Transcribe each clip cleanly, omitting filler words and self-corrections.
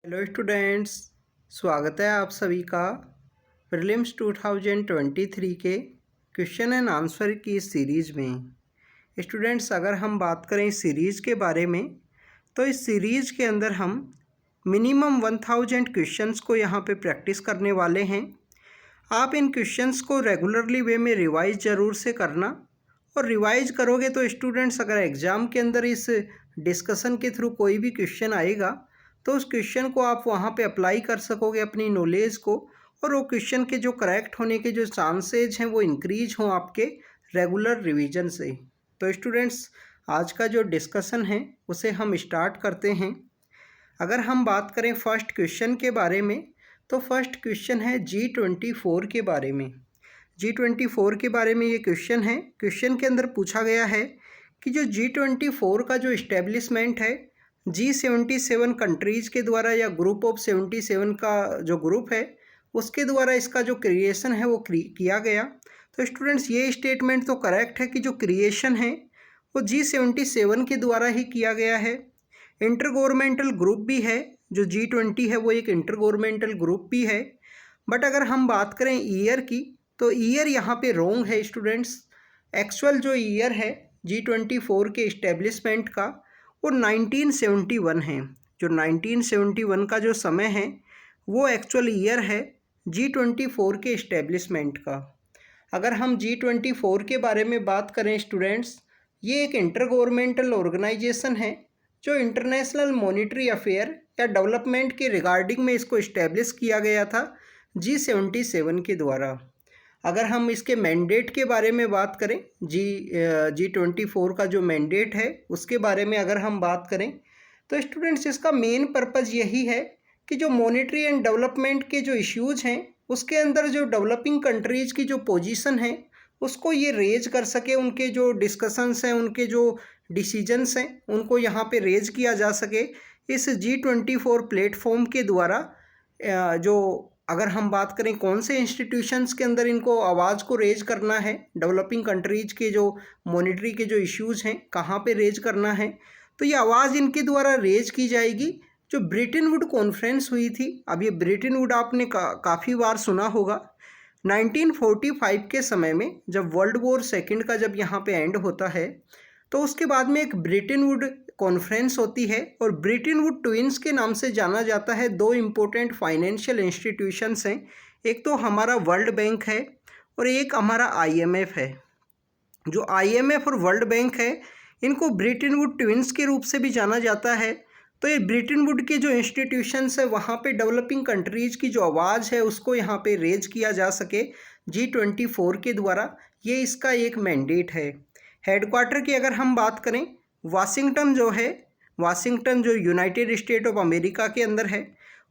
Hello students, स्वागत है आप सभी का प्रीलिम्स 2023 के क्वेश्चन एंड आंसर की इस सीरीज़ में। स्टूडेंट्स, अगर हम बात करें इस सीरीज़ के बारे में तो इस सीरीज़ के अंदर हम मिनिमम 1000 क्वेश्चंस को यहाँ पे प्रैक्टिस करने वाले हैं। आप इन क्वेश्चंस को रेगुलरली वे में रिवाइज ज़रूर से करना, और रिवाइज करोगे तो स्टूडेंट्स अगर एग्ज़ाम के अंदर इस डिस्कशन के थ्रू कोई भी क्वेश्चन आएगा तो उस क्वेश्चन को आप वहाँ पे अप्लाई कर सकोगे अपनी नॉलेज को, और वो क्वेश्चन के जो करेक्ट होने के जो चांसेज हैं वो इंक्रीज हों आपके रेगुलर रिवीजन से। तो स्टूडेंट्स, आज का जो डिस्कशन है उसे हम स्टार्ट करते हैं। अगर हम बात करें फर्स्ट क्वेश्चन के बारे में तो फर्स्ट क्वेश्चन है G24 के बारे में। G24 के बारे में ये क्वेश्चन है। क्वेश्चन के अंदर पूछा गया है कि जो G24 का जो इस्टेब्लिशमेंट है G77 कंट्रीज़ के द्वारा या ग्रुप ऑफ 77 का जो ग्रुप है उसके द्वारा इसका जो क्रिएशन है वो किया गया। तो स्टूडेंट्स, ये स्टेटमेंट तो करेक्ट है कि जो क्रिएशन है वो G77 के द्वारा ही किया गया है। इंटर गवर्नमेंटल ग्रुप भी है, जो G20 है वो एक इंटर गवर्नमेंटल ग्रुप भी है। बट अगर हम बात करें ईयर की तो ईयर यहाँ पे रॉन्ग है स्टूडेंट्स। एक्चुअल जो ईयर है G24 के इस्टेब्लिशमेंट का वो 1971 है। जो 1971 का जो समय है वो एक्चुअल ईयर है G24 के इस्टेब्लिशमेंट का। अगर हम G24 के बारे में बात करें स्टूडेंट्स, ये एक इंटर गवर्नमेंटल ऑर्गेनाइजेशन है जो इंटरनेशनल मॉनिटरी अफेयर या डेवलपमेंट के रिगार्डिंग में इसको इस्टेब्लिश किया गया था G77 के द्वारा। अगर हम इसके मैंडेट के बारे में बात करें, G24 का जो मैंडेट है उसके बारे में अगर हम बात करें तो स्टूडेंट्स इसका मेन पर्पज़ यही है कि जो मॉनिटरी एंड डेवलपमेंट के जो इश्यूज हैं उसके अंदर जो डेवलपिंग कंट्रीज़ की जो पोजीशन है उसको ये रेज कर सके, उनके जो डिस्कशंस हैं, उनके जो डिसीजंस हैं उनको यहाँ पे रेज किया जा सके इस G24 प्लेटफॉर्म के द्वारा। जो अगर हम बात करें कौन से इंस्टीट्यूशंस के अंदर इनको आवाज़ को रेज करना है, डेवलपिंग कंट्रीज़ के जो मॉनिटरी के जो इश्यूज हैं कहाँ पे रेज करना है, तो ये आवाज़ इनके द्वारा रेज की जाएगी। जो ब्रेटन वुड कॉन्फ्रेंस हुई थी, अब ये ब्रेटन वुड आपने काफ़ी बार सुना होगा। 1945 के समय में जब वर्ल्ड वॉर सेकेंड का जब यहाँ पे एंड होता है तो उसके बाद में एक ब्रेटन वुड कॉन्फ्रेंस होती है, और ब्रेटन वुड ट्विंस के नाम से जाना जाता है। दो इम्पोर्टेंट फाइनेंशियल इंस्टीट्यूशंस हैं, एक तो हमारा वर्ल्ड बैंक है और एक हमारा IMF है। जो IMF और वर्ल्ड बैंक है इनको ब्रेटन वुड ट्विंस के रूप से भी जाना जाता है। तो ये ब्रेटन वुड के जो इंस्टीट्यूशंस है वहाँ पे डेवलपिंग कंट्रीज़ की जो आवाज़ है उसको यहाँ पे रेज किया जा सके G24 के द्वारा, ये इसका एक मैंडेट है। हेडक्वार्टर की अगर हम बात करें, वाशिंगटन जो है, वाशिंगटन जो यूनाइटेड स्टेट ऑफ अमेरिका के अंदर है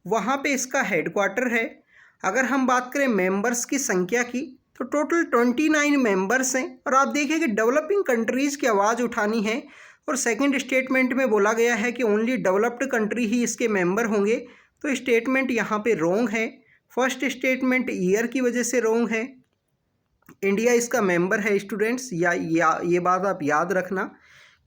वहाँ पे इसका हेडक्वार्टर है। अगर हम बात करें मेंबर्स की संख्या की तो टोटल 29 मेंबर्स हैं, और आप देखिए कि डेवलपिंग कंट्रीज़ की आवाज़ उठानी है और सेकंड स्टेटमेंट में बोला गया है कि ओनली डेवलप्ड कंट्री ही इसके मेंबर होंगे, तो स्टेटमेंट यहाँ पे रॉन्ग है। फर्स्ट स्टेटमेंट ईयर की वजह से रॉन्ग है। इंडिया इसका मेंबर है स्टूडेंट्स, ये बात आप याद रखना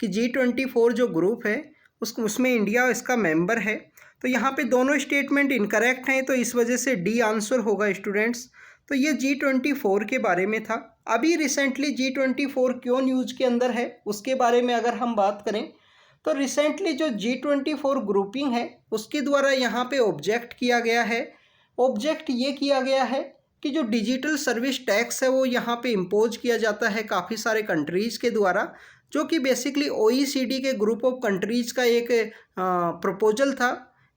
कि G24 जो ग्रुप है उसमें इंडिया इसका मेंबर है। तो यहाँ पे दोनों स्टेटमेंट इनकरेक्ट हैं, तो इस वजह से डी आंसर होगा स्टूडेंट्स। तो ये G24 के बारे में था। अभी रिसेंटली G24 क्यों न्यूज़ के अंदर है उसके बारे में अगर हम बात करें तो रिसेंटली जो G24 ग्रुपिंग है उसके द्वारा यहाँ पे ऑब्जेक्ट किया गया है। ऑब्जेक्ट ये किया गया है कि जो डिजिटल सर्विस टैक्स है वो यहाँ पे इम्पोज किया जाता है काफ़ी सारे कंट्रीज़ के द्वारा, जो कि बेसिकली OECD के ग्रुप ऑफ कंट्रीज़ का एक प्रपोजल था।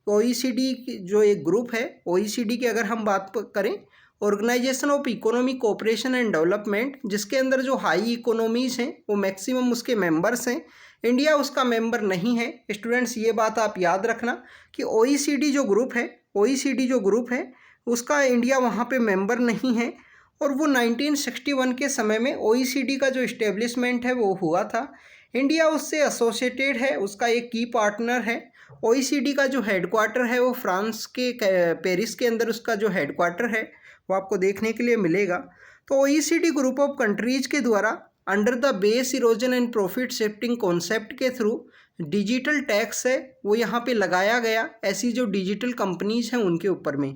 OECD जो एक ग्रुप है, OECD की अगर हम बात करें, organisation of economic cooperation and development, जिसके अंदर जो हाई इकोनॉमीज़ हैं वो मैक्सिमम उसके मेंबर्स हैं। इंडिया उसका मेंबर नहीं है। स्टूडेंट्स, ये बात आप याद रखना कि OECD जो ग्रुप है उसका इंडिया वहाँ पे मेंबर नहीं है, और वो 1961 के समय में OECD का जो इस्टेब्लिशमेंट है वो हुआ था। इंडिया उससे एसोसिएटेड है, उसका एक की पार्टनर है। OECD का जो हेडक्वार्टर है वो फ्रांस के पेरिस के अंदर उसका जो हेडक्वार्टर है वो आपको देखने के लिए मिलेगा। तो OECD ग्रुप ऑफ कंट्रीज़ के द्वारा under the base erosion and profit shifting concept के थ्रू डिजिटल टैक्स है वो यहाँ पे लगाया गया ऐसी जो डिजिटल कंपनीज हैं उनके ऊपर में।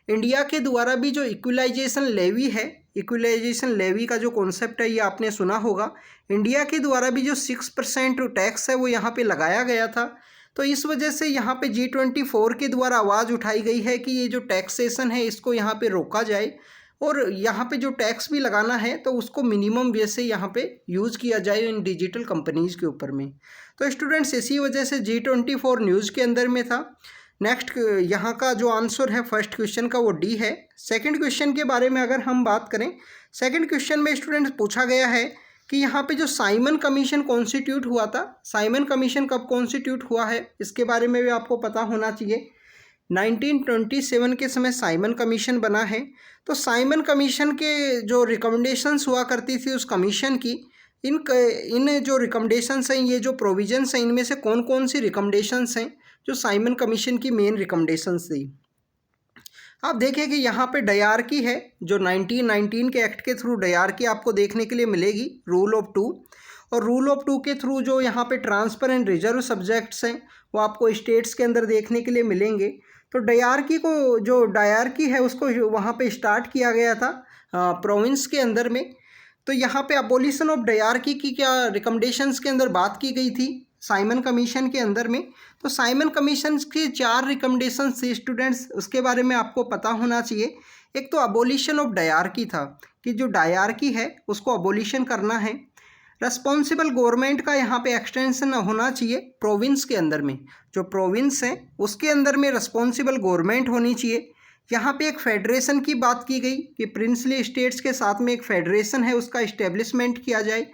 इंडिया के द्वारा भी जो इक्विलाइजेशन लेवी है, इक्विलाइजेशन लेवी का जो कॉन्सेप्ट है ये आपने सुना होगा। इंडिया के द्वारा भी जो 6% टैक्स है वो यहाँ पे लगाया गया था। तो इस वजह से यहाँ पे G24 के द्वारा आवाज़ उठाई गई है कि ये जो टैक्सेशन है इसको यहाँ पे रोका जाए, और यहाँ पे जो टैक्स भी लगाना है तो उसको मिनिमम वे से यहाँ पे यूज़ किया जाए इन डिजिटल कंपनीज़ के ऊपर में। तो स्टूडेंट्स इसी वजह से G24 न्यूज़ के अंदर में था। नेक्स्ट यहाँ का जो आंसर है फर्स्ट क्वेश्चन का वो डी है। सेकंड क्वेश्चन के बारे में अगर हम बात करें, सेकंड क्वेश्चन में स्टूडेंट्स पूछा गया है कि यहाँ पे जो साइमन कमीशन कॉन्स्टिट्यूट हुआ था, साइमन कमीशन कब कॉन्स्टिट्यूट हुआ है इसके बारे में भी आपको पता होना चाहिए। 1927 के समय साइमन कमीशन बना है। तो साइमन कमीशन के जो रिकमेंडेशंस हुआ करती थी उस कमीशन की, इन जो रिकमेंडेशंस हैं, ये जो प्रोविजंस हैं, इनमें से कौन कौन सी रिकमेंडेशंस हैं जो साइमन कमीशन की मेन रिकमेंडेशंस थी। आप देखें कि यहाँ पे डायरकी है जो 1919 के एक्ट के थ्रू डायरकी आपको देखने के लिए मिलेगी, रूल ऑफ टू। और रूल ऑफ टू के थ्रू जो यहाँ पे ट्रांसफर एंड रिजर्व सब्जेक्ट्स हैं वो आपको स्टेट्स के अंदर देखने के लिए मिलेंगे। तो डायरकी को, जो डायरकी है उसको वहाँ पे स्टार्ट किया गया था प्रोविंस के अंदर में। तो यहाँ पे अबोलिशन ऑफ डायरकी की क्या रिकमेंडेशंस के अंदर बात की गई थी साइमन कमीशन के अंदर में। तो साइमन कमीशन की 4 रिकमेंडेशंस थी स्टूडेंट्स, उसके बारे में आपको पता होना चाहिए। एक तो अबोलिशन ऑफ डायरकी था कि जो डायरकी है उसको अबोलिशन करना है। रेस्पॉन्सिबल गवर्नमेंट का यहाँ पे एक्सटेंशन होना चाहिए प्रोविंस के अंदर में, जो प्रोविंस है उसके अंदर में रेस्पॉन्सिबल गवर्नमेंट होनी चाहिए। यहाँ पे एक फेडरेशन की बात की गई कि प्रिंसली स्टेट्स के साथ में एक फेडरेशन है उसका इस्टेब्लिशमेंट किया जाए।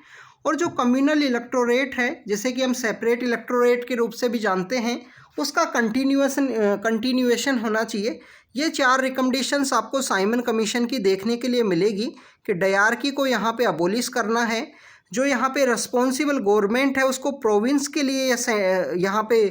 और जो कम्युनल इलेक्टोरेट है, जैसे कि हम सेपरेट इलेक्टोरेट के रूप से भी जानते हैं, उसका कंटिन्यूएशन होना चाहिए। ये 4 रिकमेंडेशंस आपको साइमन कमीशन की देखने के लिए मिलेगी कि डायरकी को यहाँ पे अबोलिश करना है, जो यहाँ पे रिस्पॉन्सिबल गवर्नमेंट है उसको प्रोविंस के लिए यहाँ पे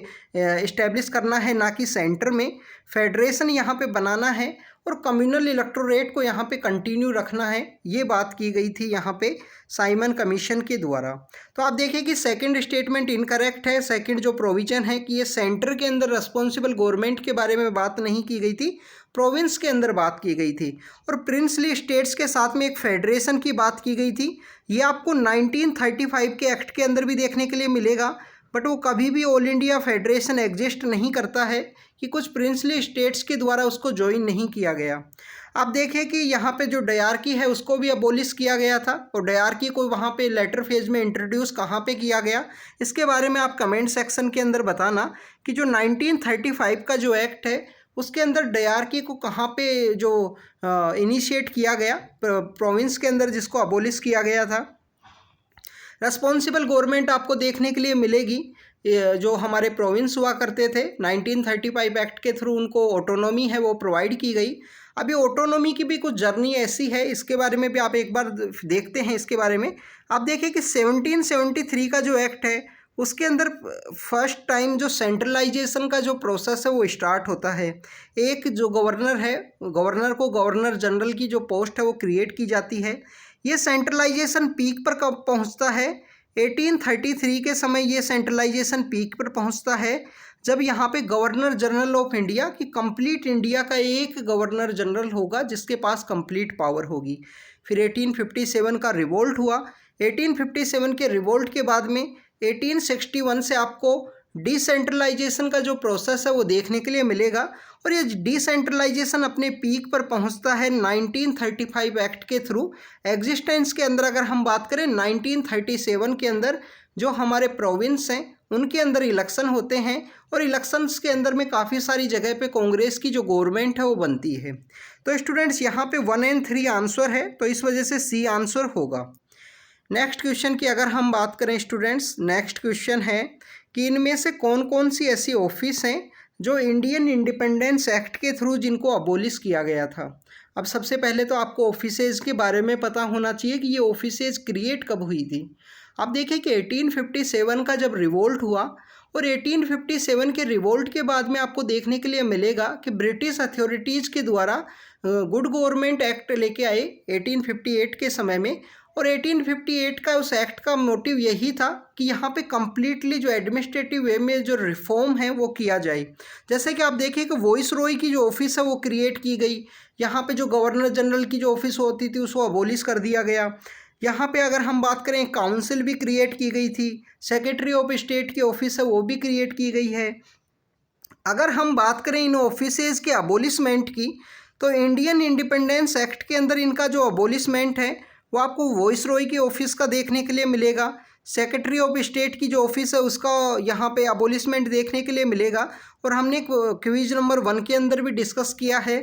इस्टेब्लिश करना है, ना कि सेंटर में। फेडरेशन यहाँ पे बनाना है और कम्युनल इलेक्टोरेट को यहाँ पे कंटिन्यू रखना है, ये बात की गई थी यहाँ पे साइमन कमीशन के द्वारा। तो आप देखिए कि सेकंड स्टेटमेंट इनकरेक्ट है। सेकंड जो प्रोविजन है कि ये सेंटर के अंदर रिस्पॉन्सिबल गवर्नमेंट के बारे में बात नहीं की गई थी, प्रोविंस के अंदर बात की गई थी। और प्रिंसली स्टेट्स के साथ में एक फेडरेशन की बात की गई थी। ये आपको 1935 के एक्ट के अंदर भी देखने के लिए मिलेगा, बट वो कभी भी ऑल इंडिया फेडरेशन एग्जिस्ट नहीं करता है कि कुछ प्रिंसली स्टेट्स के द्वारा उसको ज्वाइन नहीं किया गया। आप देखें कि यहाँ पे जो डायरकी है उसको भी अबोलिश किया गया था, और डायरकी को वहाँ पे लेटर फेज में इंट्रोड्यूस कहाँ पे किया गया इसके बारे में आप कमेंट सेक्शन के अंदर बताना कि जो 1935 का जो एक्ट है उसके अंदर डायरकी को कहाँ पे जो इनिशिएट किया गया प्रोविंस के अंदर, जिसको अबोलिश किया गया था। रेस्पॉन्सिबल गवर्नमेंट आपको देखने के लिए मिलेगी, जो हमारे प्रोविंस हुआ करते थे 1935 एक्ट के थ्रू उनको ऑटोनॉमी है वो प्रोवाइड की गई। अभी ऑटोनॉमी की भी कुछ जर्नी ऐसी है, इसके बारे में भी आप एक बार देखते हैं। इसके बारे में आप देखें कि 1773 का जो एक्ट है उसके अंदर फर्स्ट टाइम जो सेंट्रलाइजेशन का जो प्रोसेस है वो स्टार्ट होता है। एक जो गवर्नर है, गवर्नर को गवर्नर जनरल की जो पोस्ट है वो क्रिएट की जाती है। ये सेंट्रलाइजेशन पीक पर कब पहुंचता है? 1833 के समय ये सेंट्रलाइजेशन पीक पर पहुंचता है, जब यहाँ पे गवर्नर जनरल ऑफ इंडिया की कंप्लीट इंडिया का एक गवर्नर जनरल होगा जिसके पास कंप्लीट पावर होगी। फिर 1857 का रिवोल्ट हुआ। 1857 के रिवोल्ट के बाद में 1861 से आपको डिसेंट्रलाइजेशन का जो प्रोसेस है वो देखने के लिए मिलेगा, और ये डिसेंट्रलाइजेशन अपने पीक पर पहुंचता है 1935 एक्ट के थ्रू। एग्जिस्टेंस के अंदर अगर हम बात करें 1937 के अंदर जो हमारे प्रोविंस हैं उनके अंदर इलेक्शन होते हैं, और इलेक्शंस के अंदर में काफ़ी सारी जगह पे कांग्रेस की जो गवर्नमेंट है वो बनती है। तो स्टूडेंट्स यहाँ पे 1 और 3 आंसर है, तो इस वजह से सी आंसर होगा। नेक्स्ट क्वेश्चन की अगर हम बात करें स्टूडेंट्स, नेक्स्ट क्वेश्चन है कि इनमें से कौन कौन सी ऐसी ऑफिस हैं जो इंडियन इंडिपेंडेंस एक्ट के थ्रू जिनको अबोलिश किया गया था। अब सबसे पहले तो आपको ऑफिसेज के बारे में पता होना चाहिए कि ये ऑफिसेज क्रिएट कब हुई थी। आप देखिए कि 1857 का जब रिवोल्ट हुआ, और 1857 के रिवोल्ट के बाद में आपको देखने के लिए मिलेगा कि ब्रिटिश अथॉरिटीज़ के द्वारा गुड गवर्नमेंट एक्ट लेके आए 1858 के समय में, और 1858 का उस एक्ट का मोटिव यही था कि यहाँ पे कम्प्लीटली जो एडमिनिस्ट्रेटिव वे में जो रिफॉर्म है वो किया जाए। जैसे कि आप देखिए कि वॉइस रॉय की जो ऑफिस है वो क्रिएट की गई, यहाँ पे जो गवर्नर जनरल की जो ऑफिस होती थी उसको अबोलिश कर दिया गया। यहाँ पे अगर हम बात करें काउंसिल भी क्रिएट की गई थी, सेक्रेटरी ऑफ स्टेट की ऑफिस है वो भी क्रिएट की गई है। अगर हम बात करें इन ऑफिसेज के अबोलिशमेंट की, तो इंडियन इंडिपेंडेंस एक्ट के अंदर इनका जो अबोलिशमेंट है वो आपको वॉइस रॉय की ऑफिस का देखने के लिए मिलेगा। सेक्रेटरी ऑफ स्टेट की जो ऑफिस है उसका यहाँ पे अबोलिशमेंट देखने के लिए मिलेगा। और हमने क्विज नंबर 1 के अंदर भी डिस्कस किया है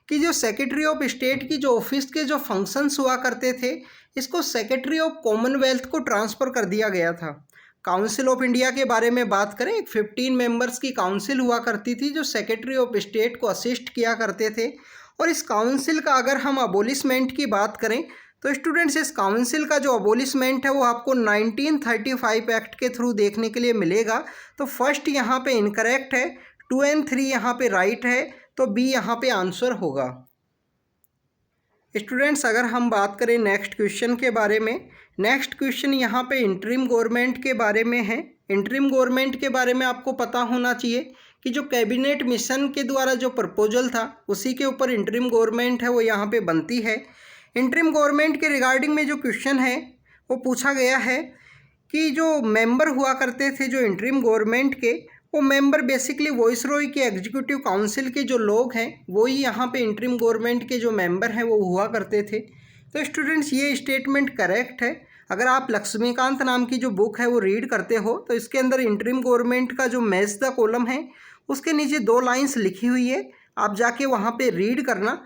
कि जो सेक्रेटरी ऑफ स्टेट की जो ऑफिस के जो फंक्शंस हुआ करते थे, इसको सेक्रेटरी ऑफ कॉमनवेल्थ को ट्रांसफ़र कर दिया गया था। काउंसिल ऑफ इंडिया के बारे में बात करें, 15 मेंबर्स की काउंसिल हुआ करती थी जो सेक्रेटरी ऑफ स्टेट को असिस्ट किया करते थे। और इस काउंसिल का अगर हम अबोलिशमेंट की बात करें तो स्टूडेंट्स इस काउंसिल का जो अबोलिशमेंट है वो आपको 1935 एक्ट के थ्रू देखने के लिए मिलेगा। तो फर्स्ट यहाँ पे इनकरेक्ट है, 2 और 3 यहाँ पे राइट है, तो बी यहाँ पे आंसर होगा। स्टूडेंट्स अगर हम बात करें नेक्स्ट क्वेश्चन के बारे में, नेक्स्ट क्वेश्चन यहाँ पे इंटरिम गवर्नमेंट के बारे में है। इंटरिम गवर्नमेंट के बारे में आपको पता होना चाहिए कि जो कैबिनेट मिशन के द्वारा जो प्रपोजल था उसी के ऊपर इंटरिम गवर्नमेंट है वो यहाँ पे बनती है। इंटरिम गवर्नमेंट के रिगार्डिंग में जो क्वेश्चन है वो पूछा गया है कि जो मेंबर हुआ करते थे जो इंटरिम गवर्नमेंट के, वो मेंबर बेसिकली वॉइसरॉय के एग्जीक्यूटिव काउंसिल के जो लोग हैं वही यहाँ पे इंटरिम गवर्नमेंट के जो मेंबर हैं वो हुआ करते थे। तो स्टूडेंट्स ये स्टेटमेंट करेक्ट है। अगर आप लक्ष्मीकांत नाम की जो बुक है वो रीड करते हो तो इसके अंदर इंटरिम गवर्नमेंट का जो मैच द कॉलम है उसके नीचे 2 लाइन्स लिखी हुई है, आप जाके वहाँ पे रीड करना।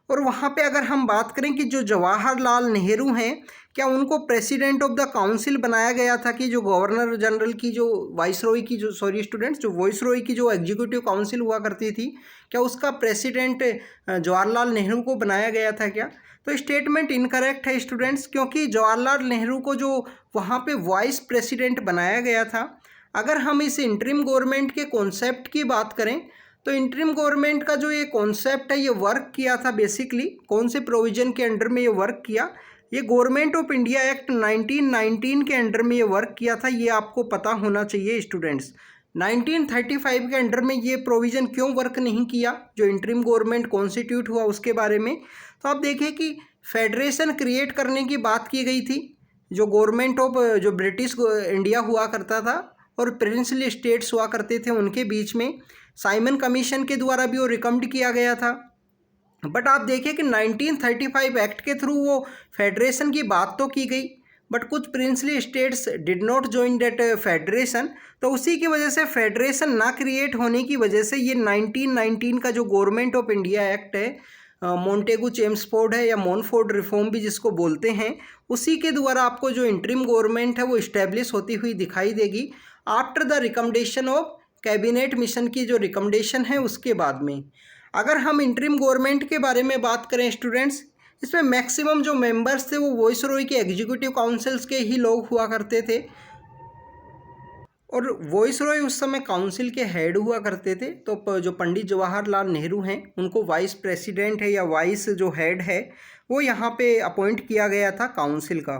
और वहाँ पे अगर हम बात करें कि जो जवाहरलाल नेहरू हैं, क्या उनको प्रेसिडेंट ऑफ द काउंसिल बनाया गया था कि जो गवर्नर जनरल की जो वाइसरॉय की जो स्टूडेंट्स जो वॉइसरॉय की जो एग्जीक्यूटिव काउंसिल हुआ करती थी, क्या उसका प्रेसिडेंट जवाहरलाल नेहरू को बनाया गया था क्या? तो स्टेटमेंट इनकरेक्ट है स्टूडेंट्स, क्योंकि जवाहरलाल नेहरू को जो वहाँ पे वाइस प्रेसिडेंट बनाया गया था। अगर हम इस इंटरिम गवर्नमेंट के कॉन्सेप्ट की बात करें तो इंटरिम गवर्नमेंट का जो ये कॉन्सेप्ट है ये वर्क किया था बेसिकली कौन से प्रोविज़न के अंडर में ये वर्क किया, ये गवर्नमेंट ऑफ इंडिया एक्ट 1919 के अंडर में ये वर्क किया था। ये आपको पता होना चाहिए स्टूडेंट्स। 1935 के अंडर में ये प्रोविज़न क्यों वर्क नहीं किया, जो इंटरिम गवर्नमेंट कॉन्स्टिट्यूट हुआ उसके बारे में। तो आप देखिए कि फेडरेशन क्रिएट करने की बात की गई थी, जो गवर्नमेंट ऑफ जो ब्रिटिश इंडिया हुआ करता था और प्रिंसली स्टेट्स हुआ करते थे उनके बीच में साइमन कमीशन के द्वारा भी वो रिकमेंड किया गया था। बट आप देखिए कि 1935 एक्ट के थ्रू वो फेडरेशन की बात तो की गई, बट कुछ princely states did not join that federation. तो उसी की वजह से फेडरेशन ना क्रिएट होने की वजह से ये 1919 का जो गवर्नमेंट ऑफ इंडिया एक्ट है, मोंटेगू चेम्सफोर्ड है या मोनफोर्ड रिफॉर्म भी जिसको बोलते हैं, उसी के द्वारा आपको जो इंटरिम गवर्नमेंट है वो इस्टेब्लिश होती हुई दिखाई देगी after the recommendation of cabinet mission की जो रिकमेंडेशन है उसके बाद में। अगर हम इंटरिम गवर्नमेंट के बारे में बात करें स्टूडेंट्स, इसमें मैक्सिमम जो मेंबर्स थे वो वॉइसरॉय के एग्जीक्यूटिव काउंसिल्स के ही लोग हुआ करते थे और वॉइसरॉय उस समय काउंसिल के हेड हुआ करते थे। तो जो पंडित जवाहरलाल नेहरू हैं उनको वाइस प्रेसिडेंट है या वाइस जो हेड है वो यहाँ पे अपॉइंट किया गया था काउंसिल का।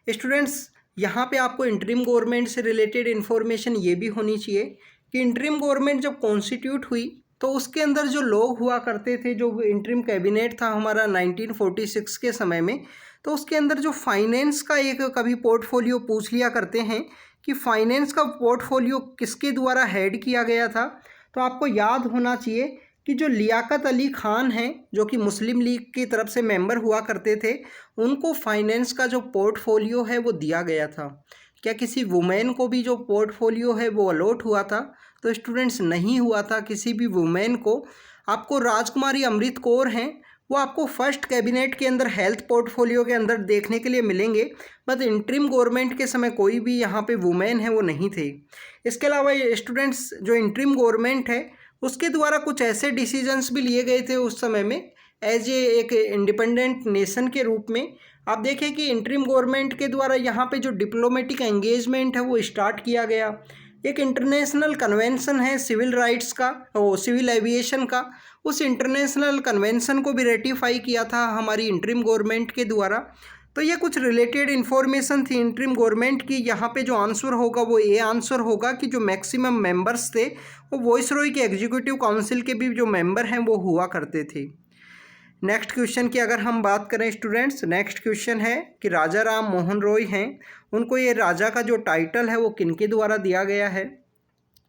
स्टूडेंट्स यहाँ पे आपको इंटरिम गवर्नमेंट से रिलेटेड इन्फॉर्मेशन ये भी होनी चाहिए कि इंटरिम गवर्नमेंट जब कॉन्स्टिट्यूट हुई तो उसके अंदर जो लोग हुआ करते थे, जो इंटरिम कैबिनेट था हमारा 1946 के समय में, तो उसके अंदर जो फाइनेंस का एक कभी पोर्टफोलियो पूछ लिया करते हैं कि फाइनेंस का पोर्टफोलियो किसके द्वारा हेड किया गया था। तो आपको याद होना चाहिए कि जो लियाकत अली खान हैं जो कि मुस्लिम लीग की तरफ से मेंबर हुआ करते थे, उनको फाइनेंस का जो पोर्टफोलियो है वो दिया गया था। क्या किसी वुमेन को भी जो पोर्टफोलियो है वो अलॉट हुआ था? तो स्टूडेंट्स नहीं हुआ था किसी भी वुमेन को। आपको राजकुमारी अमृत कौर हैं, वो आपको फर्स्ट कैबिनेट के अंदर हेल्थ पोर्टफोलियो के अंदर देखने के लिए मिलेंगे, बट इंटरिम गवर्नमेंट के समय कोई भी यहाँ पे वुमेन है वो नहीं थे। इसके अलावा स्टूडेंट्स जो इंटरिम गवर्नमेंट है उसके द्वारा कुछ ऐसे डिसीजंस भी लिए गए थे उस समय में एज एक इंडिपेंडेंट नेशन के रूप में। आप देखें कि इंटरिम गवर्नमेंट के द्वारा यहाँ पे जो डिप्लोमेटिक एंगेजमेंट है वो स्टार्ट किया गया। एक इंटरनेशनल कन्वेंशन है सिविल राइट्स का, वो सिविल एविएशन का, उस इंटरनेशनल कन्वेंशन को भी रेटिफाई किया था हमारी इंटरिम गवर्नमेंट के द्वारा। तो ये कुछ रिलेटेड इन्फॉर्मेशन थी इंटरिम गवर्नमेंट की। यहाँ पे जो आंसर होगा वो ए आंसर होगा कि जो मैक्सिमम मेंबर्स थे वो वॉइसरॉय के एग्जीक्यूटिव काउंसिल के भी जो मेंबर हैं वो हुआ करते थे। नेक्स्ट क्वेश्चन की अगर हम बात करें स्टूडेंट्स, नेक्स्ट क्वेश्चन है कि राजा राम मोहन रॉय हैं, उनको ये राजा का जो टाइटल है वो किनके द्वारा दिया गया है।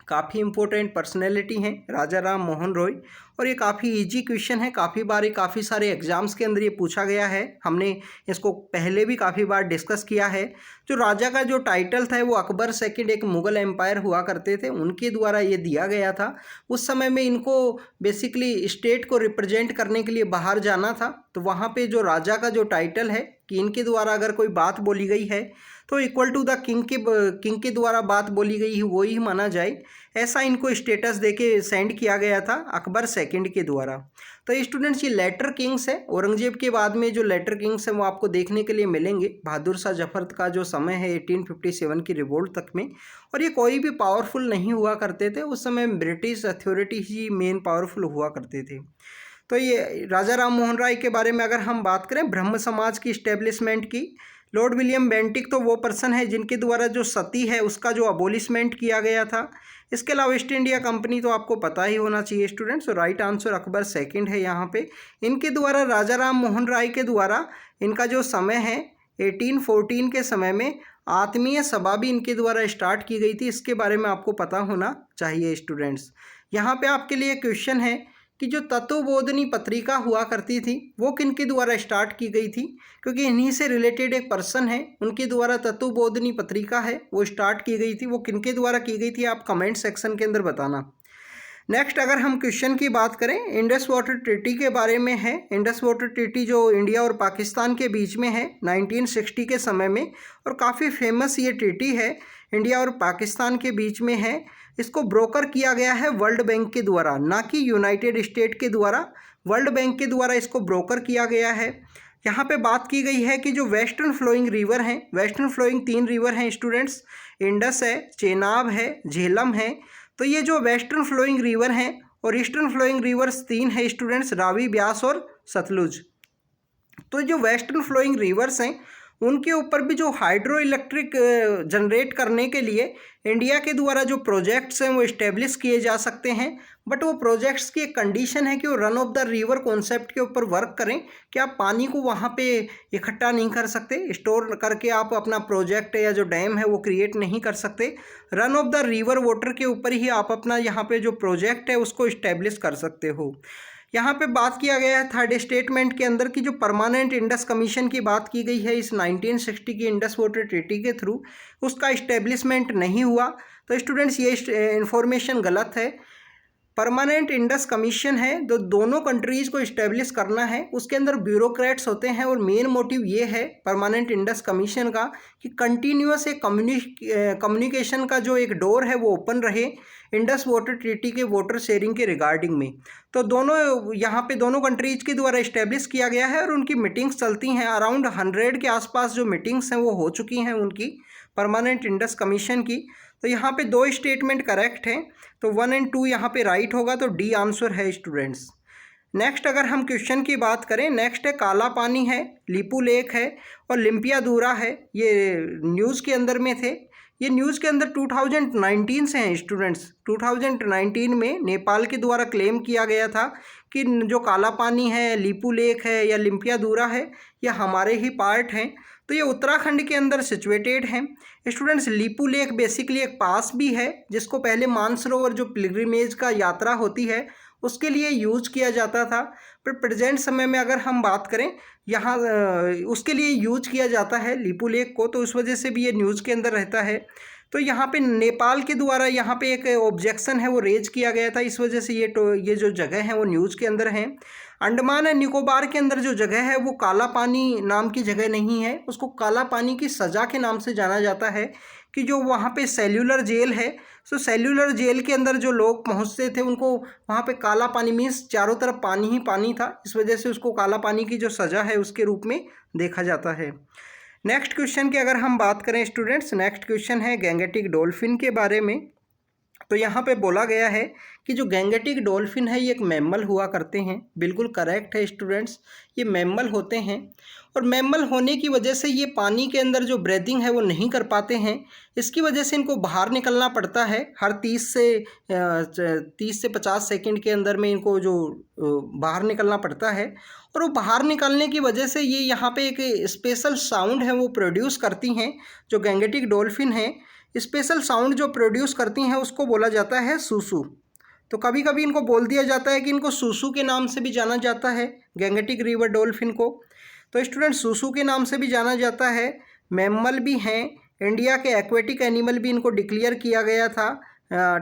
काफ़ी इंपॉर्टेंट पर्सनैलिटी हैं राजा राम मोहन रॉय, और ये काफ़ी इजी क्वेश्चन है, काफ़ी बार काफ़ी सारे एग्जाम्स के अंदर ये पूछा गया है। हमने इसको पहले भी काफ़ी बार डिस्कस किया है। जो राजा का जो टाइटल था वो अकबर सेकंड, एक मुग़ल एम्पायर हुआ करते थे, उनके द्वारा ये दिया गया था। उस समय में इनको बेसिकली स्टेट को रिप्रेजेंट करने के लिए बाहर जाना था, तो वहाँ पर जो राजा का जो टाइटल है कि इनके द्वारा अगर कोई बात बोली गई है तो इक्वल टू द किंग के द्वारा बात बोली गई है वो ही माना जाए, ऐसा इनको स्टेटस देके सेंड किया गया था अकबर सेकंड के द्वारा। तो स्टूडेंट्स ये लेटर किंग्स है, औरंगजेब के बाद में जो लेटर किंग्स हैं वो आपको देखने के लिए मिलेंगे बहादुर शाह जफर का जो समय है 1857 की रिवोल्ट तक में, और ये कोई भी पावरफुल नहीं हुआ करते थे। उस समय ब्रिटिश अथॉरिटी ही मेन पावरफुल हुआ करते थे। तो ये राजा राम मोहन राय के बारे में अगर हम बात करें, ब्रह्म समाज की इस्टेब्लिशमेंट की, लॉर्ड विलियम बेंटिक तो वो पर्सन है जिनके द्वारा जो सती है उसका जो अबोलिशमेंट किया गया था। इसके अलावा ईस्ट इंडिया कंपनी तो आपको पता ही होना चाहिए स्टूडेंट्स, और राइट आंसर अकबर सेकंड है यहाँ पे। इनके द्वारा राजा राम मोहन राय के द्वारा इनका जो समय है 1814 के समय में आत्मीय सभा भी इनके द्वारा स्टार्ट की गई थी, इसके बारे में आपको पता होना चाहिए स्टूडेंट्स। यहाँ पे आपके लिए क्वेश्चन है कि जो तत्वबोधिनी पत्रिका हुआ करती थी वो किनके द्वारा स्टार्ट की गई थी, क्योंकि इन्हीं से रिलेटेड एक पर्सन है उनके द्वारा तत्वबोधिनी पत्रिका है वो स्टार्ट की गई थी। वो किनके द्वारा की गई थी आप कमेंट सेक्शन के अंदर बताना। नेक्स्ट अगर हम क्वेश्चन की बात करें, इंडस वाटर ट्रीटी के बारे में है। इंडस वाटर ट्रीटी जो इंडिया और पाकिस्तान के बीच में है 1960 के समय में, और काफ़ी फेमस ये ट्रीटी है, इंडिया और पाकिस्तान के बीच में है। इसको ब्रोकर किया गया है वर्ल्ड बैंक के द्वारा, ना कि यूनाइटेड स्टेट के द्वारा, वर्ल्ड बैंक के द्वारा इसको ब्रोकर किया गया है। यहाँ पे बात की गई है कि जो वेस्टर्न फ्लोइंग रिवर हैं, वेस्टर्न फ्लोइंग 3 रिवर हैं स्टूडेंट्स, इंडस है, चेनाब है, झेलम है। तो ये जो वेस्टर्न फ्लोइंग रिवर हैं और ईस्टर्न फ्लोइंग रिवर्स 3 है स्टूडेंट्स, रावी, ब्यास और सतलुज। तो जो वेस्टर्न फ्लोइंग रिवर्स हैं उनके ऊपर भी जो हाइड्रो इलेक्ट्रिक जनरेट करने के लिए इंडिया के द्वारा जो प्रोजेक्ट्स हैं वो इस्टेब्लिश किए जा सकते हैं, बट वो प्रोजेक्ट्स की एक कंडीशन है कि वो run of the river concept के ऊपर वर्क करें कि आप पानी को वहाँ पे इकट्ठा नहीं कर सकते, स्टोर करके आप अपना प्रोजेक्ट या जो डैम है वो क्रिएट नहीं कर सकते। Run of the river water के ऊपर ही आप अपना यहाँ पे जो प्रोजेक्ट है उसको इस्टेब्लिश कर सकते हो। यहाँ पे बात किया गया है थर्ड स्टेटमेंट के अंदर की जो परमानेंट इंडस कमीशन की बात की गई है इस 1960 की इंडस वाटर ट्रीटी के थ्रू, उसका इस्टेब्लिशमेंट नहीं हुआ। तो स्टूडेंट्स ये इन्फॉर्मेशन गलत है। परमानेंट इंडस कमीशन है जो दोनों कंट्रीज़ को इस्टेब्लिश करना है, उसके अंदर ब्यूरोक्रेट्स होते हैं, और मेन मोटिव ये है परमानेंट इंडस कमीशन का कि कंटिन्यूअस एक कम्युनिकेशन का जो एक डोर है वो ओपन रहे इंडस वाटर ट्रीटी के वाटर शेयरिंग के रिगार्डिंग में। तो दोनों यहाँ पे दोनों कंट्रीज़ के द्वारा इस्टेब्लिश किया गया है और उनकी मीटिंग्स चलती हैं, अराउंड 100 के आसपास जो मीटिंग्स हैं वो हो चुकी हैं उनकी परमानेंट इंडस कमीशन की। तो यहाँ पे 2 स्टेटमेंट करेक्ट हैं, तो 1 और 2 यहाँ पे राइट होगा, तो डी आंसर है स्टूडेंट्स। नेक्स्ट अगर हम क्वेश्चन की बात करें, नेक्स्ट है काला पानी है, लीपू लेक है और लिम्पियादूरा है। ये न्यूज़ के अंदर में थे, ये न्यूज़ के अंदर 2019 से हैं स्टूडेंट्स। 2019 में नेपाल के द्वारा क्लेम किया गया था कि जो काला पानी है, लीपू लेक है या लिम्पियादूरा है, ये हमारे ही पार्ट हैं। तो ये उत्तराखंड के अंदर सिचुएटेड हैं स्टूडेंट्स। लीपू लेक बेसिकली एक पास भी है जिसको पहले मानसरोवर जो पिलग्रिमेज का यात्रा होती है उसके लिए यूज किया जाता था, पर प्रेजेंट समय में अगर हम बात करें यहाँ उसके लिए यूज किया जाता है लीपू लेक को, तो उस वजह से भी ये न्यूज़ के अंदर रहता है। तो यहाँ पे नेपाल के द्वारा यहाँ पे एक ऑब्जेक्शन है वो रेज किया गया था, इस वजह से ये जो जगह है वो न्यूज़ के अंदर है। अंडमान एंड निकोबार के अंदर जो जगह है वो काला पानी नाम की जगह नहीं है, उसको काला पानी की सज़ा के नाम से जाना जाता है कि जो वहाँ पे सेल्यूलर जेल है, सो सेल्यूलर जेल के अंदर जो लोग पहुँचते थे उनको वहाँ पे काला पानी मीन्स चारों तरफ पानी ही पानी था, इस वजह से उसको काला पानी की जो सज़ा है उसके रूप में देखा जाता है। नेक्स्ट क्वेश्चन की अगर हम बात करें स्टूडेंट्स, नेक्स्ट क्वेश्चन है गैंगेटिक डॉल्फिन के बारे में। तो यहाँ पे बोला गया है कि जो गैंगेटिक डॉल्फिन है ये एक मैमल हुआ करते हैं। बिल्कुल करेक्ट है स्टूडेंट्स, ये मैमल होते हैं और मैमल होने की वजह से ये पानी के अंदर जो ब्रीदिंग है वो नहीं कर पाते हैं। इसकी वजह से इनको बाहर निकलना पड़ता है। हर 30 से 50 सेकंड के अंदर में इनको जो बाहर निकलना पड़ता है और वो बाहर निकलने की वजह से ये यहाँ पे एक स्पेशल साउंड है वो प्रोड्यूस करती हैं। जो गैंगेटिक डॉल्फिन है स्पेशल साउंड जो प्रोड्यूस करती हैं उसको बोला जाता है सूसू। तो कभी कभी इनको बोल दिया जाता है कि इनको सूसू के नाम से भी जाना जाता है, गैंगेटिक रिवर डॉल्फिन को। तो स्टूडेंट सूसू के नाम से भी जाना जाता है। मैमल भी हैं, इंडिया के एक्वेटिक एनिमल भी इनको डिक्लेयर किया गया था।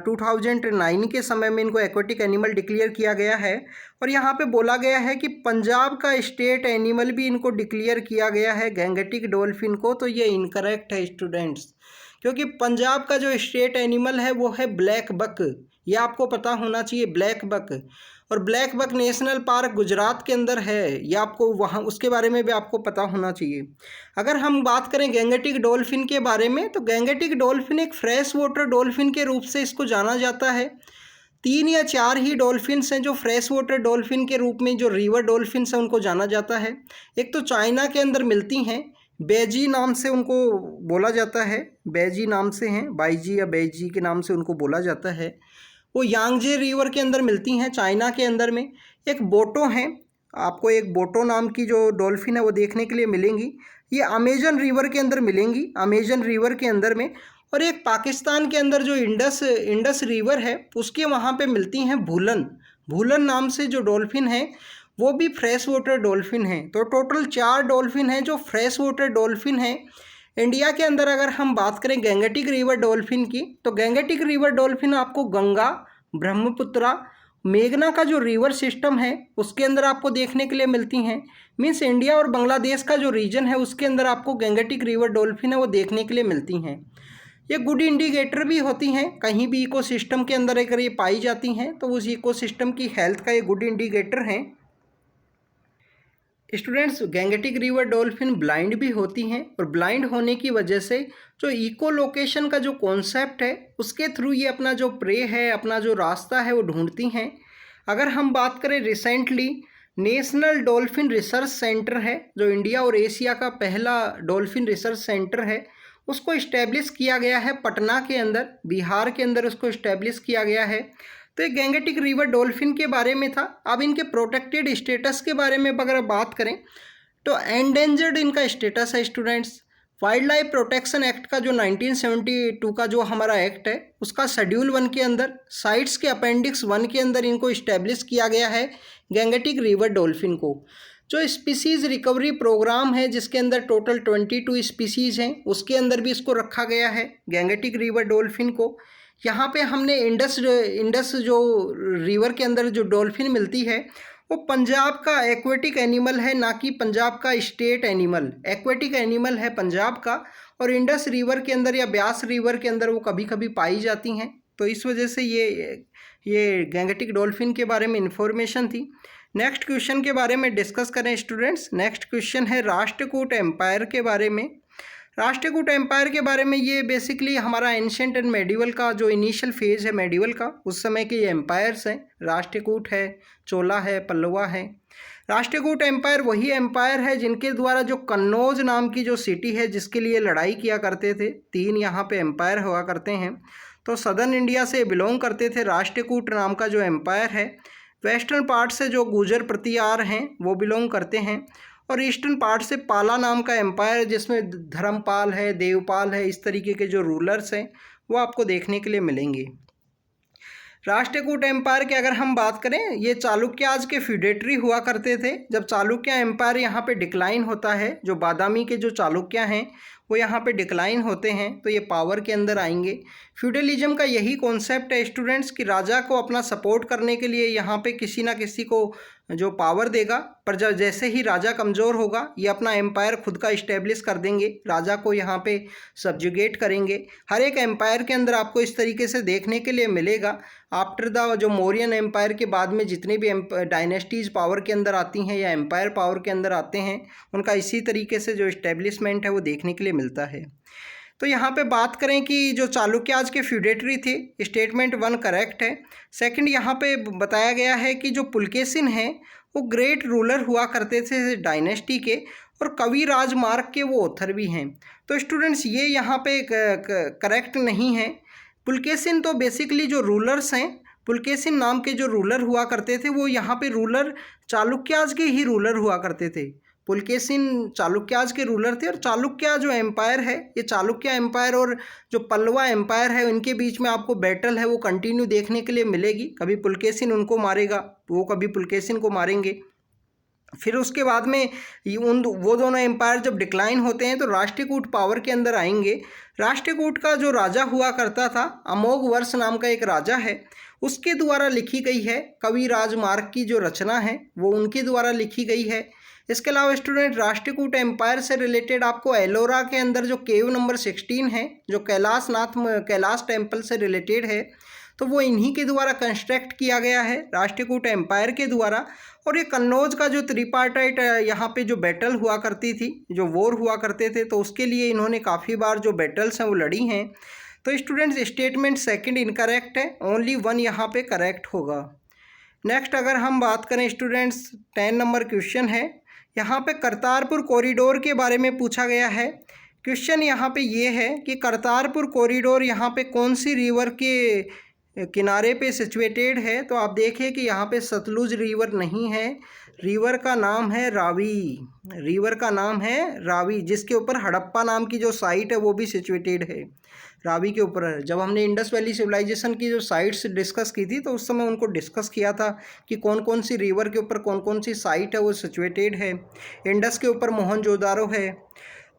2009 के समय में इनको एक्वेटिक एनिमल डिक्लेयर किया गया है। और यहाँ पे बोला गया है कि पंजाब का स्टेट एनिमल भी इनको डिक्लेयर किया गया है गैंगेटिक डॉल्फिन को। तो ये इनकरेक्ट है स्टूडेंट्स, क्योंकि पंजाब का जो स्टेट एनिमल है वो है ब्लैक बक। ये आपको पता होना चाहिए, ब्लैक बक। और black buck national park Gujarat के अंदर है, ये आपको वहाँ उसके बारे में भी आपको पता होना चाहिए। अगर हम बात करें गैंगेटिक डॉल्फिन के बारे में, तो गैंगेटिक डॉल्फिन एक फ्रेश वाटर डॉल्फिन के रूप से इसको जाना जाता है। 3 या 4 ही डॉल्फिन्स हैं जो फ्रेश वाटर डॉल्फिन के रूप में, जो रिवर डॉल्फिन्स हैं उनको जाना जाता है। एक तो चाइना के अंदर मिलती हैं, बेजी नाम से उनको बोला जाता है, बेजी नाम से हैं, बाईजी या बेजी के नाम से उनको बोला जाता है। वो यांगजे रिवर के अंदर मिलती हैं चाइना के अंदर में। एक बोटो हैं, आपको एक बोटो नाम की जो डॉल्फिन है वो देखने के लिए मिलेंगी, ये अमेजन रिवर के अंदर मिलेंगी, अमेजन रिवर के अंदर में। और एक पाकिस्तान के अंदर जो इंडस रिवर है उसके वहाँ पे मिलती हैं भूलन, भूलन नाम से जो डॉल्फिन है वो भी फ्रेश वाटर डॉल्फिन है। तो टोटल 4 डॉल्फिन हैं जो फ्रेश वाटर डॉल्फिन हैं। इंडिया के अंदर अगर हम बात करें गैंगेटिक रिवर डॉल्फिन की, तो गैंगेटिक रिवर डॉल्फिन आपको गंगा, ब्रह्मपुत्रा, मेघना का जो रिवर सिस्टम है उसके अंदर आपको देखने के लिए मिलती हैं। मीन्स इंडिया और बांग्लादेश का जो रीजन है उसके अंदर आपको गैंगेटिक रिवर डॉल्फिन है वो देखने के लिए मिलती हैं। ये गुड इंडिकेटर भी होती हैं, कहीं भी इकोसिस्टम के अंदर अगर ये पाई जाती हैं तो उस इकोसिस्टम की हेल्थ का ये गुड इंडिकेटर हैं। Students, Gangetic river dolphin blind भी होती हैं और ब्लाइंड होने की वजह से जो इको लोकेशन का जो कॉन्सेप्ट है उसके थ्रू ये अपना जो प्रे है, अपना जो रास्ता है वो ढूंढती हैं। अगर हम बात करें recently, national dolphin research centre है जो इंडिया और एशिया का पहला डॉल्फिन रिसर्च सेंटर है, उसको इस्टेब्लिश किया गया है पटना के अंदर, बिहार के अंदर उसको इस्टेब्लिश किया गया है। तो ये गैंगेटिक रिवर डॉल्फिन के बारे में था। अब इनके प्रोटेक्टेड स्टेटस के बारे में अगर बात करें तो एंडेंजर्ड इनका स्टेटस है students. Wild life protection act का जो 1972 का जो हमारा एक्ट है उसका शेड्यूल 1 के अंदर साइट्स के अपेंडिक्स 1 के अंदर इनको इस्टेब्लिश किया गया है गैंगेटिक रिवर डॉल्फिन को। जो स्पीसीज़ रिकवरी प्रोग्राम है जिसके अंदर टोटल 22 स्पीसीज़ हैं उसके अंदर भी इसको रखा गया है गैंगेटिक रिवर डॉल्फिन को। यहाँ पे हमने इंडस जो रिवर के अंदर जो डॉल्फिन मिलती है वो पंजाब का एक्वेटिक एनिमल है, ना कि पंजाब का स्टेट एनिमल। एक्वेटिक एनिमल है पंजाब का और इंडस रिवर के अंदर या ब्यास रिवर के अंदर वो कभी कभी पाई जाती हैं। तो इस वजह से ये गैंगेटिक डॉल्फिन के बारे में इंफॉर्मेशन थी। नेक्स्ट क्वेश्चन के बारे में डिस्कस करें स्टूडेंट्स। नेक्स्ट क्वेश्चन है राष्ट्रकूट एम्पायर के बारे में। राष्ट्रकूट एम्पायर के बारे में ये बेसिकली हमारा एंशिएंट एंड मेडिवल का जो इनिशियल फेज है मेडिवल का, उस समय के ये एम्पायर्स हैं। राष्ट्रकूट है, चोला है, पल्लवा है। राष्ट्रकूट एम्पायर वही एम्पायर है जिनके द्वारा जो कन्नौज नाम की जो सिटी है जिसके लिए लड़ाई किया करते थे, 3 यहाँ पे एम्पायर हुआ करते हैं। तो सदर्न इंडिया से बिलोंग करते थे राष्ट्रकूट नाम का जो एम्पायर है। वेस्टर्न पार्ट से जो गुर्जर प्रतिहार हैं वो बिलोंग करते हैं और ईस्टर्न पार्ट से पाला नाम का एम्पायर जिसमें धर्मपाल है, देवपाल है, इस तरीके के जो रूलर्स हैं वो आपको देखने के लिए मिलेंगे। राष्ट्रकूट एम्पायर की अगर हम बात करें, ये चालुक्याज के फ्यूडेटरी हुआ करते थे। जब चालुक्य एम्पायर यहाँ पे डिक्लाइन होता है, जो बादामी के जो चालुक्य हैं वो यहाँ पे डिक्लाइन होते हैं तो ये पावर के अंदर आएंगे। फ्यूडलिज्म का यही कॉन्सेप्ट है स्टूडेंट्स कि राजा को अपना सपोर्ट करने के लिए यहाँ पे किसी ना किसी को जो पावर देगा, पर जब जैसे ही राजा कमज़ोर होगा ये अपना एम्पायर खुद का इस्टेब्लिश कर देंगे, राजा को यहाँ पे सब्जुगेट करेंगे। हर एक एम्पायर के अंदर आपको इस तरीके से देखने के लिए मिलेगा। आफ्टर द जो मौर्यन एम्पायर के बाद में जितने भी डायनेस्टीज़ पावर के अंदर आती हैं या एम्पायर पावर के अंदर आते हैं, उनका इसी तरीके से जो इस्टेब्लिशमेंट है वो देखने के लिए मिलता है। तो यहाँ पे बात करें कि जो चालुक्याज के फ्यूडेटरी थे, स्टेटमेंट 1 करेक्ट है। सेकंड यहाँ पे बताया गया है कि जो पुलकेशिन हैं वो ग्रेट रूलर हुआ करते थे डायनेस्टी के, और कवि राजमार्ग के वो ऑथर भी हैं। तो स्टूडेंट्स ये यहाँ पे करेक्ट नहीं है। पुलकेशिन तो बेसिकली जो रूलर्स हैं, पुलकेशिन नाम के जो रूलर हुआ करते थे वो यहाँ पे रूलर चालुक्याज के ही रूलर हुआ करते थे। पुलकेशिन चालुक्याज के रूलर थे, और चालुक्य जो एम्पायर है, ये चालुक्य एम्पायर और जो पल्लवा एम्पायर है उनके बीच में आपको बैटल है वो कंटिन्यू देखने के लिए मिलेगी। कभी पुलकेशिन उनको मारेगा, वो कभी पुलकेशिन को मारेंगे। फिर उसके बाद में वो दोनों एम्पायर जब डिक्लाइन होते हैं तो राष्ट्रकूट पावर के अंदर आएंगे। राष्ट्रकूट का जो राजा हुआ करता था, अमोघ वर्ष नाम का एक राजा है, उसके द्वारा लिखी गई है। कवि राजमार्ग की जो रचना है वो उनके द्वारा लिखी गई है। इसके अलावा स्टूडेंट राष्ट्रकूट एम्पायर से रिलेटेड आपको एलोरा के अंदर जो केव नंबर 16 है, जो कैलाश टेम्पल से रिलेटेड है, तो वो इन्हीं के द्वारा कंस्ट्रक्ट किया गया है, राष्ट्रकूट एम्पायर के द्वारा। और ये कन्नौज का जो त्रिपार्टाइट यहाँ पे जो बैटल हुआ करती थी, जो वॉर हुआ करते थे, तो उसके लिए इन्होंने काफ़ी बार जो बैटल्स हैं वो लड़ी हैं। तो स्टूडेंट्स स्टेटमेंट सेकंड इनकरेक्ट है, ओनली 1 यहाँ पे करेक्ट होगा। नेक्स्ट अगर हम बात करें स्टूडेंट्स, 10 नंबर क्वेश्चन है, यहाँ पे करतारपुर कॉरिडोर के बारे में पूछा गया है। क्वेश्चन यहाँ पे ये है कि करतारपुर कॉरिडोर यहाँ पे कौन सी रिवर के किनारे पे सिचुएटेड है। तो आप देखिए कि यहाँ पे सतलुज रिवर नहीं है, रिवर का नाम है रावी। रिवर का नाम है रावी, जिसके ऊपर हड़प्पा नाम की जो साइट है वो भी सिचुएटेड है, रावी के ऊपर है। जब हमने इंडस वैली सिविलाइजेशन की जो साइट्स डिस्कस की थी तो उस समय उनको डिस्कस किया था कि कौन कौन सी रिवर के ऊपर कौन कौन सी साइट है वो सिचुएटेड है। इंडस के ऊपर मोहनजोदारो है।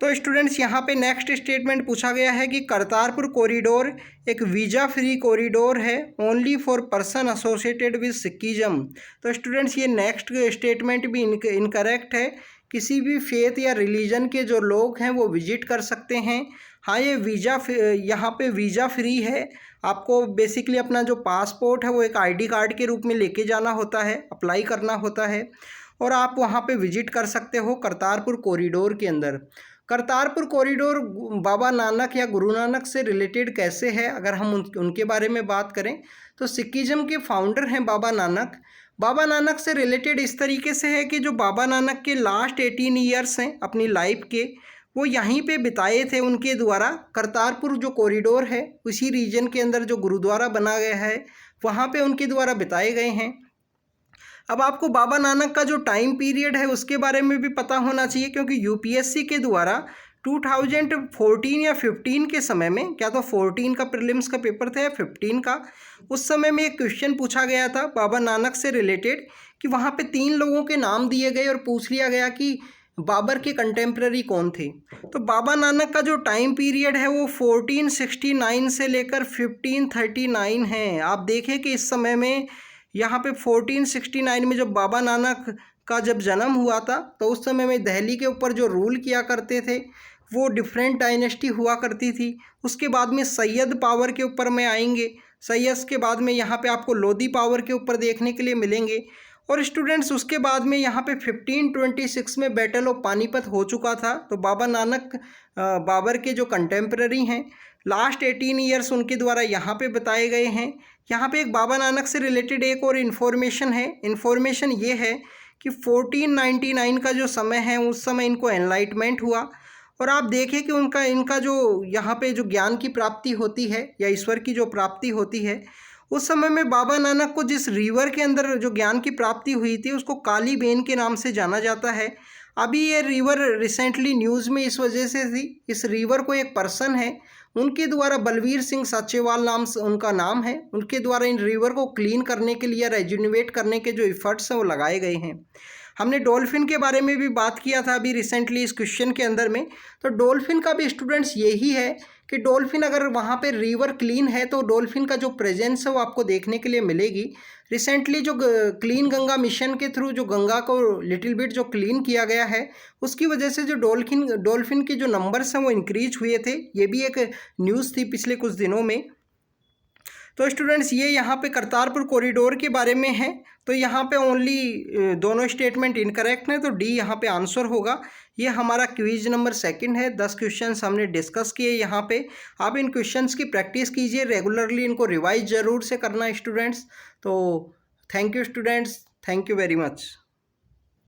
तो स्टूडेंट्स यहाँ पे नेक्स्ट स्टेटमेंट पूछा गया है कि करतारपुर कॉरिडोर एक वीज़ा फ्री कॉरिडोर है, only for person associated with Sikhism. तो स्टूडेंट्स ये नेक्स्ट स्टेटमेंट भी इनकरेक्ट है। किसी भी फेथ या रिलीजन के जो लोग हैं वो विजिट कर सकते हैं। हाँ, ये यहाँ पे वीज़ा फ्री है। आपको बेसिकली अपना जो पासपोर्ट है वो एक आईडी कार्ड के रूप में लेके जाना होता है, अप्लाई करना होता है, और आप वहाँ पे विजिट कर सकते हो करतारपुर कॉरिडोर के अंदर। करतारपुर कॉरिडोर बाबा नानक या गुरु नानक से रिलेटेड कैसे है, अगर हम उनके बारे में बात करें तो सिखिज्म के फाउंडर हैं बाबा नानक। बाबा नानक से रिलेटेड इस तरीके से है कि जो बाबा नानक के लास्ट 18 ईयर्स हैं अपनी लाइफ के, वो यहीं पे बिताए थे उनके द्वारा। करतारपुर जो कॉरिडोर है उसी रीजन के अंदर जो गुरुद्वारा बना गया है वहाँ पे उनके द्वारा बिताए गए हैं। अब आपको बाबा नानक का जो टाइम पीरियड है उसके बारे में भी पता होना चाहिए, क्योंकि यूपीएससी के द्वारा 2014 या 15 के समय में, क्या तो 14 का प्रीलिम्स का पेपर था या 15 का, उस समय में एक क्वेश्चन पूछा गया था बाबा नानक से रिलेटेड कि वहाँ पे 3 लोगों के नाम दिए गए और पूछ लिया गया कि बाबर के कंटेम्प्रेरी कौन थे। तो बाबा नानक का जो टाइम पीरियड है वो 1469 से लेकर 1539 है। आप देखें कि इस समय में यहाँ पे 1469 में जब बाबा नानक का जब जन्म हुआ था तो उस समय में दिल्ली के ऊपर जो रूल किया करते थे वो डिफरेंट डायनेस्टी हुआ करती थी। उसके बाद में सैयद पावर के ऊपर में आएंगे, सैयद के बाद में यहाँ पे आपको लोधी पावर के ऊपर देखने के लिए मिलेंगे। और स्टूडेंट्स उसके बाद में यहाँ पे 1526 में बैटल ऑफ पानीपत हो चुका था। तो बाबा नानक बाबर के जो कंटेम्प्रेरी हैं, लास्ट 18 ईयर्स उनके द्वारा यहाँ पे बताए गए हैं। यहाँ पे एक बाबा नानक से रिलेटेड एक और इन्फॉर्मेशन है। इन्फॉर्मेशन ये है कि 1499 का जो समय है उस समय इनको एनलाइटमेंट हुआ, और आप देखें कि इनका जो यहाँ पे जो ज्ञान की प्राप्ति होती है या ईश्वर की जो प्राप्ति होती है, उस समय में बाबा नानक को जिस रिवर के अंदर जो ज्ञान की प्राप्ति हुई थी उसको काली बेन के नाम से जाना जाता है। अभी ये रिवर रिसेंटली न्यूज़ में इस वजह से थी, इस रिवर को एक पर्सन है उनके द्वारा, बलवीर सिंह साचेवाल नाम से उनका नाम है, उनके द्वारा इन रिवर को क्लीन करने के लिए, रेजुनेट करने के जो इफ़र्ट्स हैं वो लगाए गए हैं। हमने डॉल्फिन के बारे में भी बात किया था अभी रिसेंटली इस क्वेश्चन के अंदर में। तो डॉल्फिन का भी स्टूडेंट्स यही है कि डॉल्फिन अगर वहाँ पे रिवर क्लीन है तो डॉल्फिन का जो प्रेजेंस है वो आपको देखने के लिए मिलेगी। रिसेंटली जो क्लीन गंगा मिशन के थ्रू जो गंगा को लिटिल बिट जो क्लीन किया गया है उसकी वजह से जो डॉल्फिन के जो नंबर्स हैं वो इंक्रीज हुए थे। ये भी एक न्यूज़ थी पिछले कुछ दिनों में। तो स्टूडेंट्स ये यहाँ पे करतारपुर कॉरिडोर के बारे में है, तो यहाँ पे ओनली दोनों स्टेटमेंट इनकरेक्ट हैं, तो डी यहाँ पे आंसर होगा। ये हमारा क्विज नंबर 2 है। 10 क्वेश्चंस हमने डिस्कस किए यहाँ पे। आप इन क्वेश्चंस की प्रैक्टिस कीजिए, रेगुलरली इनको रिवाइज ज़रूर से करना स्टूडेंट्स। तो thank you students, thank you very much.